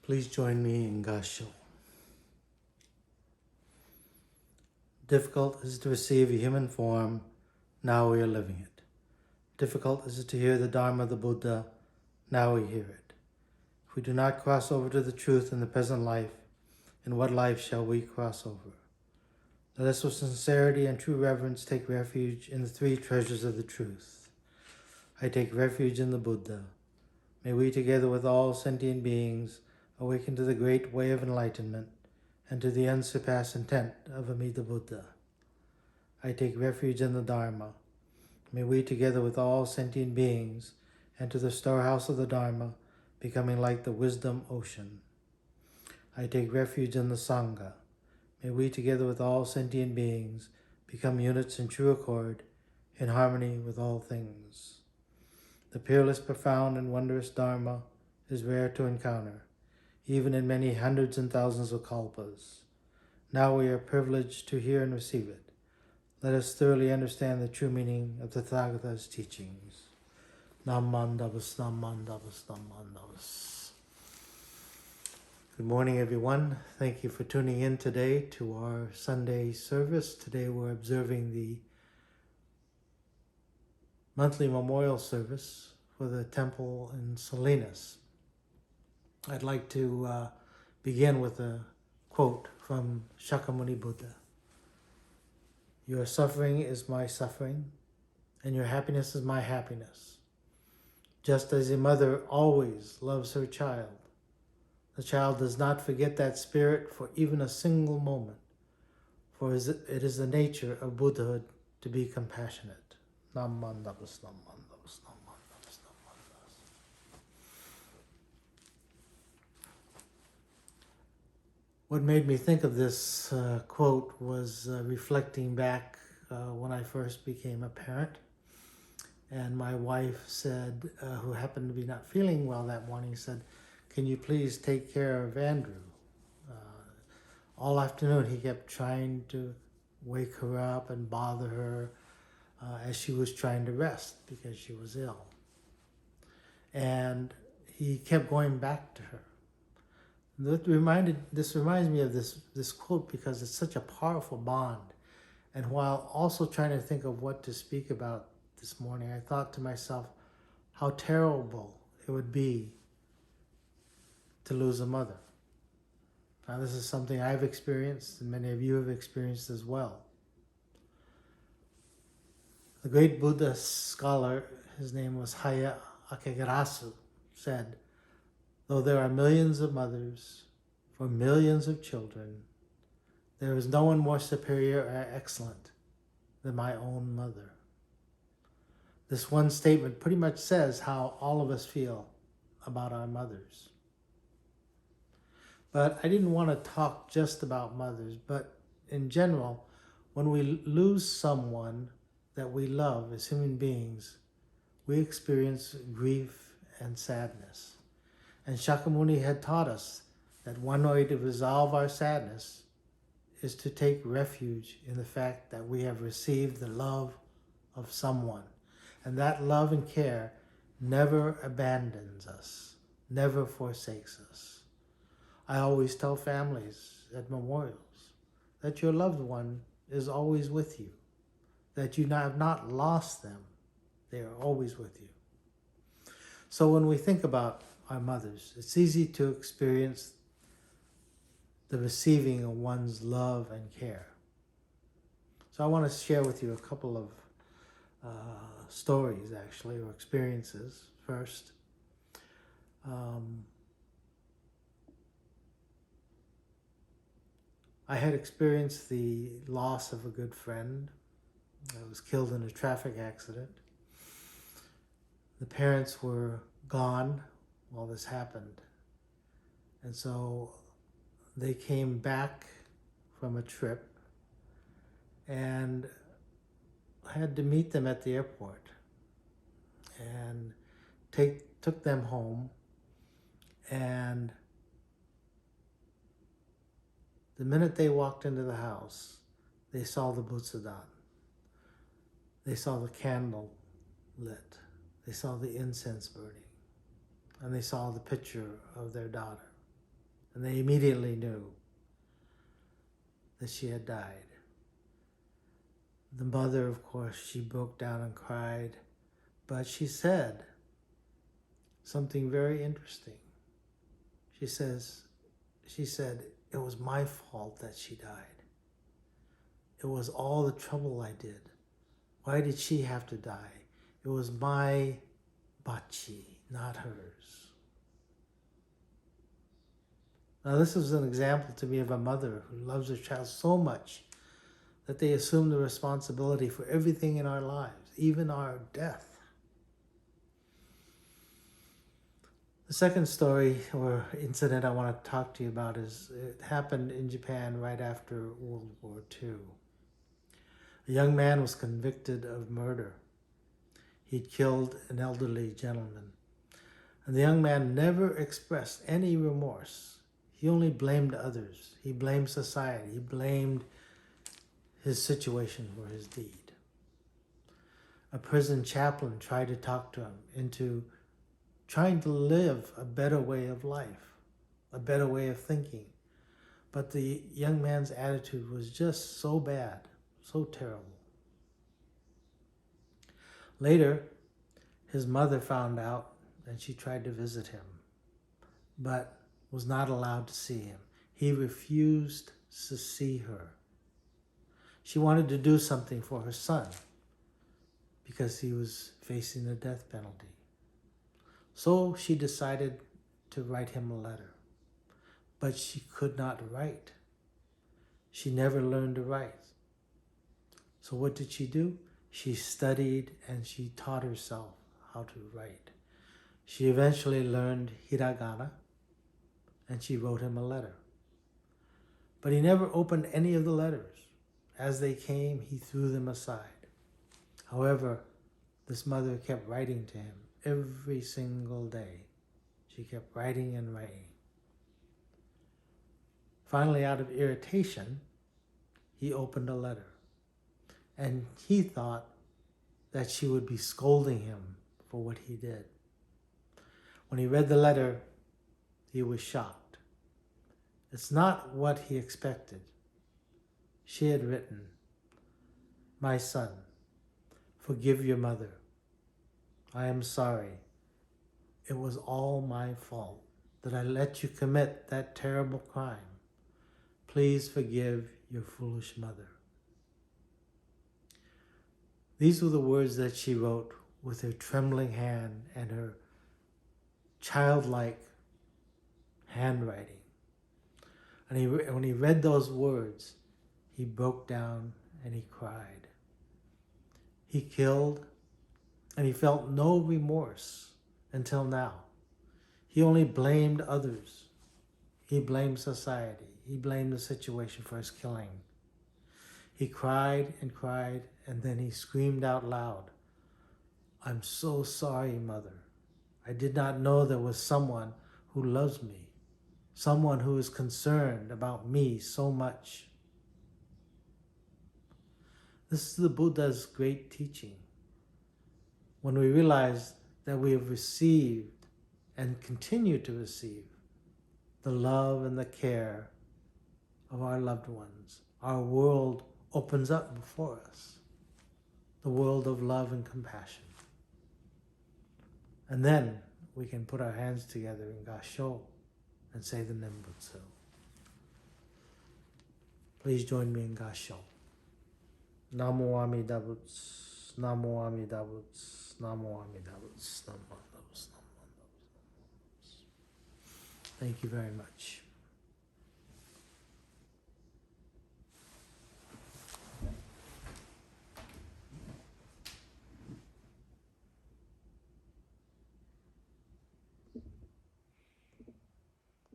Please join me in Gasho. Difficult is it to receive a human form, now we are living it. Difficult is it to hear the Dharma of the Buddha, now we hear it. If we do not cross over to the truth in the present life, in what life shall we cross over? Let us with sincerity and true reverence take refuge in the three treasures of the truth. I take refuge in the Buddha. May we together with all sentient beings awaken to the great way of enlightenment and to the unsurpassed intent of Amida Buddha. I take refuge in the Dharma. May we together with all sentient beings enter the storehouse of the Dharma, becoming like the wisdom ocean. I take refuge in the Sangha. May we together with all sentient beings become units in true accord, in harmony with all things. The peerless, profound, and wondrous Dharma is rare to encounter, even in many hundreds and thousands of kalpas. Now we are privileged to hear and receive it. Let us thoroughly understand the true meaning of the Tathagata's teachings. Nam Mandavas, Nam Mandavas, Nam Mandavas. Good morning, everyone. Thank you for tuning in today to our Sunday service. Today we're observing the monthly memorial service for the temple in Salinas. I'd like to begin with a quote from Shakyamuni Buddha. Your suffering is my suffering, and your happiness is my happiness. Just as a mother always loves her child, the child does not forget that spirit for even a single moment, for it is the nature of Buddhahood to be compassionate. Nam Mandavas, Nam Mandavas, Nam Mandavas, Nam Mandavas. What made me think of this quote was reflecting back when I first became a parent. And my wife said, who happened to be not feeling well that morning, said, "Can you please take care of Andrew?" All afternoon he kept trying to wake her up and bother her as she was trying to rest because she was ill. And he kept going back to her. This reminds me of this quote because it's such a powerful bond. And while also trying to think of what to speak about this morning, I thought to myself how terrible it would be to lose a mother. Now, this is something I've experienced and many of you have experienced as well. The great Buddhist scholar, his name was Haya Akegarasu, said, "Though there are millions of mothers for millions of children, there is no one more superior or excellent than my own mother." This one statement pretty much says how all of us feel about our mothers. But I didn't want to talk just about mothers, but in general, when we lose someone that we love as human beings, we experience grief and sadness. And Shakyamuni had taught us that one way to resolve our sadness is to take refuge in the fact that we have received the love of someone. And that love and care never abandons us, never forsakes us. I always tell families at memorials that your loved one is always with you, that you have not lost them. They are always with you. So when we think about our mothers, it's easy to experience the receiving of one's love and care. So I want to share with you a couple of stories, actually, or experiences first. I had experienced the loss of a good friend. I was killed in a traffic accident. The parents were gone while this happened. And so they came back from a trip and I had to meet them at the airport and took them home. And the minute they walked into the house, they saw the Butsudan. They saw the candle lit. They saw the incense burning. And they saw the picture of their daughter. and they immediately knew that she had died. The mother, of course, she broke down and cried, but she said something very interesting. She said, it was my fault that she died. It was all the trouble I did. Why did she have to die? It was my bachi, not hers. Now this is an example to me of a mother who loves her child so much that they assume the responsibility for everything in our lives, even our death. The second story or incident I want to talk to you about it happened in Japan right after World War II. A young man was convicted of murder. He'd killed an elderly gentleman. And the young man never expressed any remorse. He only blamed others. He blamed society. He blamed his situation for his deed. A prison chaplain tried to talk to him into trying to live a better way of life, a better way of thinking. But the young man's attitude was just so bad, so terrible. Later, his mother found out and she tried to visit him, but was not allowed to see him. He refused to see her. She wanted to do something for her son because he was facing the death penalty. So she decided to write him a letter, but she could not write. She never learned to write. So what did she do? She studied and she taught herself how to write. She eventually learned hiragana and she wrote him a letter. But he never opened any of the letters. As they came, he threw them aside. However, this mother kept writing to him every single day. She kept writing and writing. Finally, out of irritation, he opened a letter. And he thought that she would be scolding him for what he did. When he read the letter, he was shocked. It's not what he expected. She had written, "My son, forgive your mother. I am sorry. It was all my fault that I let you commit that terrible crime. Please forgive your foolish mother." These were the words that she wrote with her trembling hand and her childlike handwriting. And when he read those words, he broke down and he cried. He killed and he felt no remorse until now. He only blamed others. He blamed society. He blamed the situation for his killing. He cried, and then he screamed out loud, "I'm so sorry, Mother. I did not know there was someone who loves me, someone who is concerned about me so much." This is the Buddha's great teaching. When we realize that we have received and continue to receive the love and the care of our loved ones, our world opens up before us, the world of love and compassion. And then we can put our hands together in Gassho and say the Nembutsu. Please join me in Gassho. Namo Amida Butsu, Namo Amida Butsu, Namo Amida Butsu, Namo Amida Butsu, Namo Amida Butsu. Thank you very much.